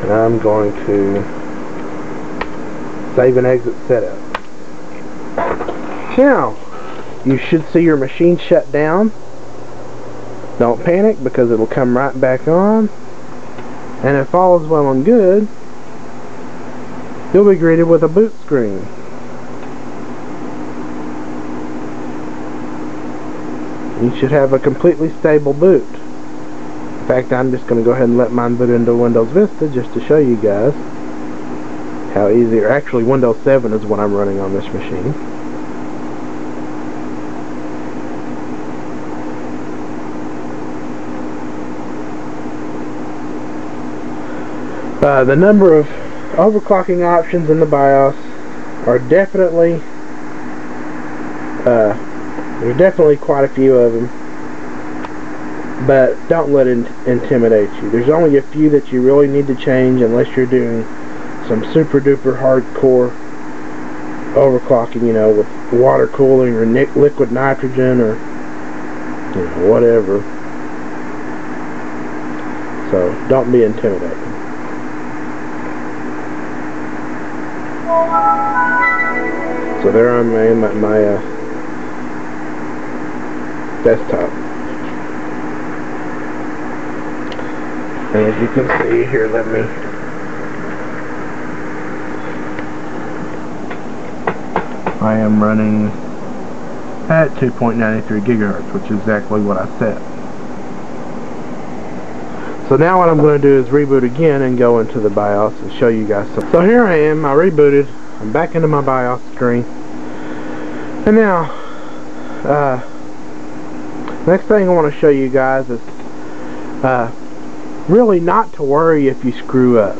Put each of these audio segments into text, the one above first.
and I'm going to save and exit setup. Now, you should see your machine shut down. Don't panic, because it'll come right back on. And if all is well and good, you'll be greeted with a boot screen. You should have a completely stable boot. In fact, I'm just going to go ahead and let mine boot into Windows Vista just to show you guys how easy, or actually Windows 7 is what I'm running on this machine. The number of overclocking options in the BIOS are definitely there's definitely quite a few of them, but don't let it intimidate you. There's only a few that you really need to change unless you're doing some super duper hardcore overclocking, you know, with water cooling or liquid nitrogen or, you know, whatever. So don't be intimidated. So there I am at my desktop. And as you can see here, I am running at 2.93 gigahertz, which is exactly what I set. So now what I'm going to do is reboot again and go into the BIOS and show you guys something. So here I am, I rebooted, I'm back into my BIOS screen. And now, next thing I want to show you guys is really not to worry if you screw up.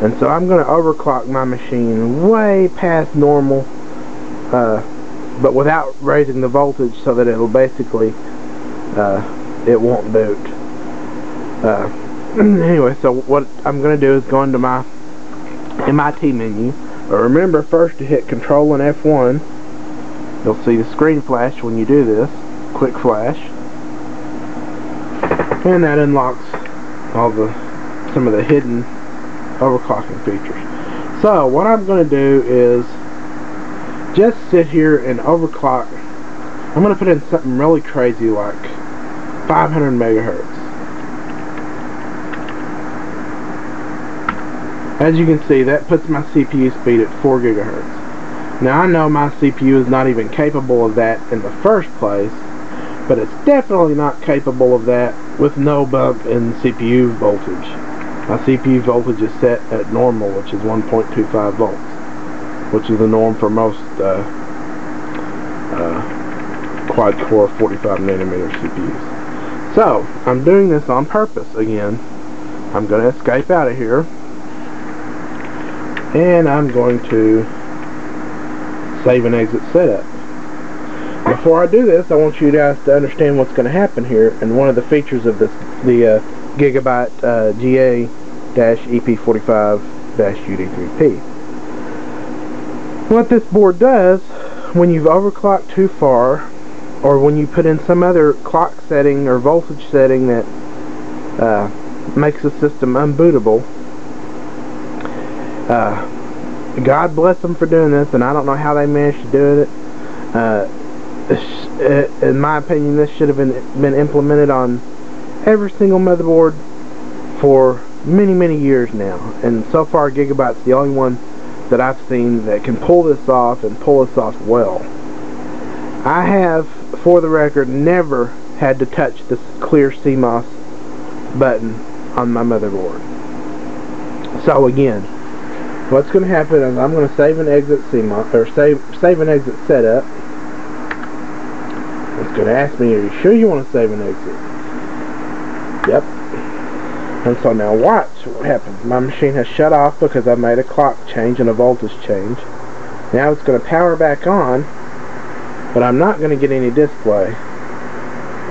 And so I'm going to overclock my machine way past normal, but without raising the voltage so that it'll basically, it won't boot. Anyway, so what I'm going to do is go into my MIT menu. But remember first to hit Control and F1. You'll see the screen flash when you do this. Quick flash. And that unlocks some of the hidden overclocking features. So what I'm going to do is just sit here and overclock. I'm going to put in something really crazy like 500 megahertz. As you can see, that puts my CPU speed at 4 gigahertz. Now I know my CPU is not even capable of that in the first place, but it's definitely not capable of that with no bump in CPU voltage. My CPU voltage is set at normal, which is 1.25 volts, which is the norm for most quad-core 45 nanometer CPUs. So, I'm doing this on purpose again. I'm going to escape out of here, and I'm going to save and exit setup. Before I do this, I want you guys to understand what's going to happen here, and one of the features of this, the Gigabyte EP45 UD3P. What this board does, when you've overclocked too far, or when you put in some other clock setting or voltage setting that makes the system unbootable, God bless them for doing this, and I don't know how they managed to do it. In my opinion, this should have been implemented on every single motherboard for many years now, and so far Gigabyte's the only one that I've seen that can pull this off and pull this off well. I have, for the record, never had to touch this clear CMOS button on my motherboard. So again, what's going to happen is I'm going to save and exit CMOS, or save and exit setup. It's going to ask me, are you sure you want to save and exit? Yep. And so now watch what happens. My machine has shut off because I made a clock change and a voltage change. Now it's going to power back on, but I'm not going to get any display.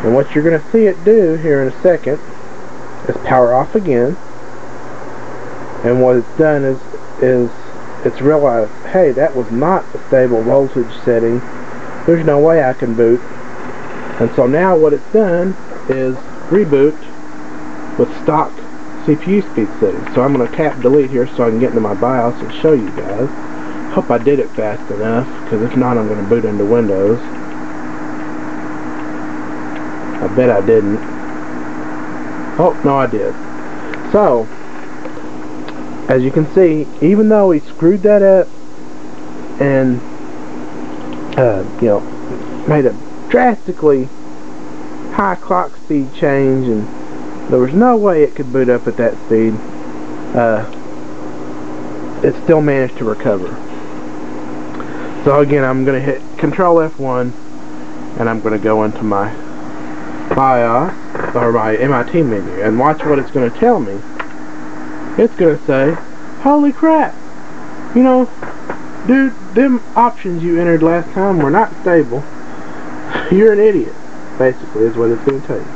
And what you're going to see it do here in a second is power off again. And what it's done is it's realized, hey, that was not a stable voltage setting. There's no way I can boot. And so now what it's done is reboot with stock CPU speed settings. So I'm going to tap delete here so I can get into my BIOS and show you guys. Hope I did it fast enough, because if not I'm going to boot into Windows. I bet I didn't. Oh, no I did. So, as you can see, even though we screwed that up and you know, made a drastically high clock speed change, and there was no way it could boot up at that speed, it still managed to recover. So again, I'm going to hit Control F1 and I'm going to go into my BIOS or my MIT menu and watch what it's going to tell me. It's going to say, holy crap, you know, dude, them options you entered last time were not stable. You're an idiot, basically, is what it's going to tell you.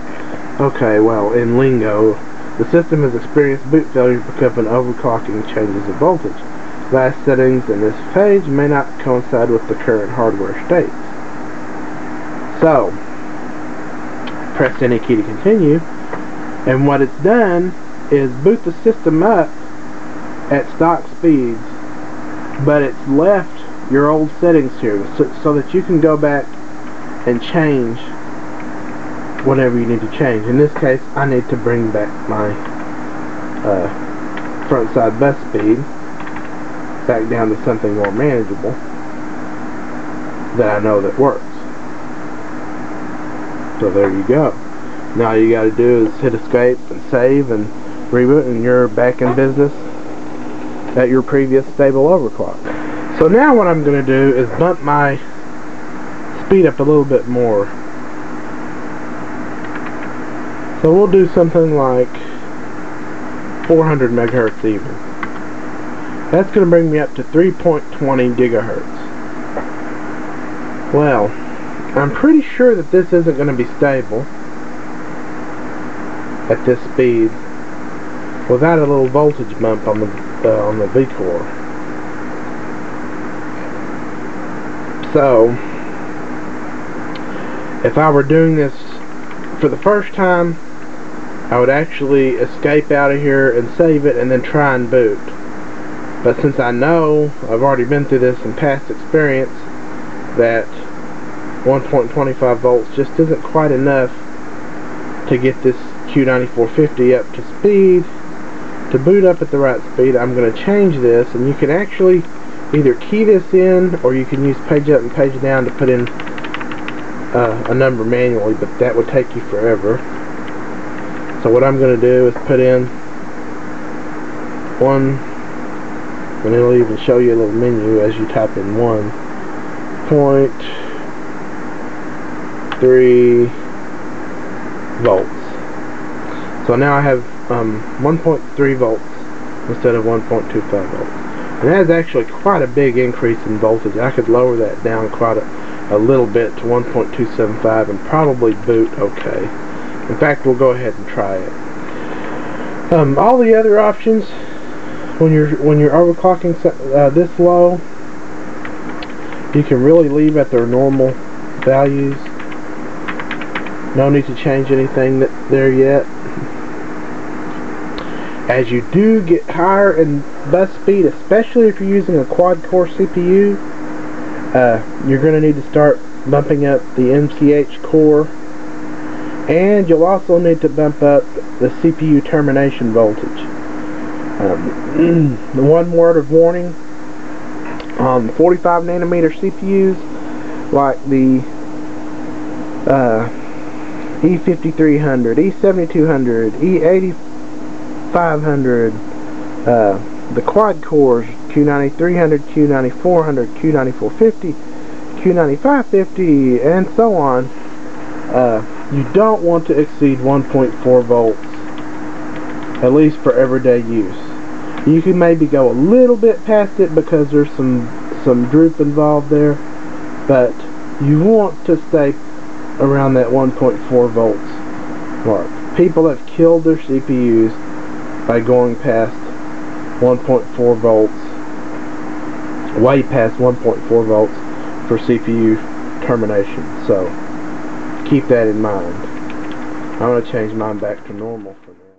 Okay, well, in lingo, the system has experienced boot failure because of overclocking changes of voltage. Last settings in this page may not coincide with the current hardware states. So, press any key to continue, and what it's done is boot the system up at stock speeds, but it's left your old settings here so that you can go back and change whatever you need to change. In this case, I need to bring back my front side bus speed back down to something more manageable that I know that works. So there you go. Now all you got to do is hit escape and save and reboot, and you're back in business at your previous stable overclock. So now what I'm going to do is bump my speed up a little bit more. So we'll do something like 400 megahertz even. That's going to bring me up to 3.20 gigahertz. Well, I'm pretty sure that this isn't going to be stable at this speed without a little voltage bump on the V-core. So, if I were doing this for the first time, I would actually escape out of here and save it and then try and boot. But since I know, I've already been through this in past experience, that 1.25 volts just isn't quite enough to get this Q9450 up to speed, to boot up at the right speed, I'm going to change this, and you can actually either key this in or you can use page up and page down to put in a number manually, but that would take you forever. So what I'm going to do is put in 1, and it'll even show you a little menu as you type in 1.3 volts. So now I have 1.3 volts instead of 1.25 volts. And that is actually quite a big increase in voltage. I could lower that down quite a little bit to 1.275 and probably boot okay. In fact, we'll go ahead and try it. All the other options, when you're overclocking this low, you can really leave at their normal values. No need to change anything there yet. As you do get higher in bus speed, especially if you're using a quad-core CPU, you're going to need to start bumping up the MCH core, and you'll also need to bump up the CPU termination voltage. One word of warning, on 45 nanometer CPUs like the E5300, E7200, E8500, the quad cores, Q9300, Q9400, Q9450, Q9550, and so on, you don't want to exceed 1.4 volts, at least for everyday use. You can maybe go a little bit past it because there's some droop involved there, but you want to stay around that 1.4 volts mark. People have killed their CPUs by going past 1.4 volts, way past 1.4 volts for CPU termination. So keep that in mind. I'm going to change mine back to normal for now.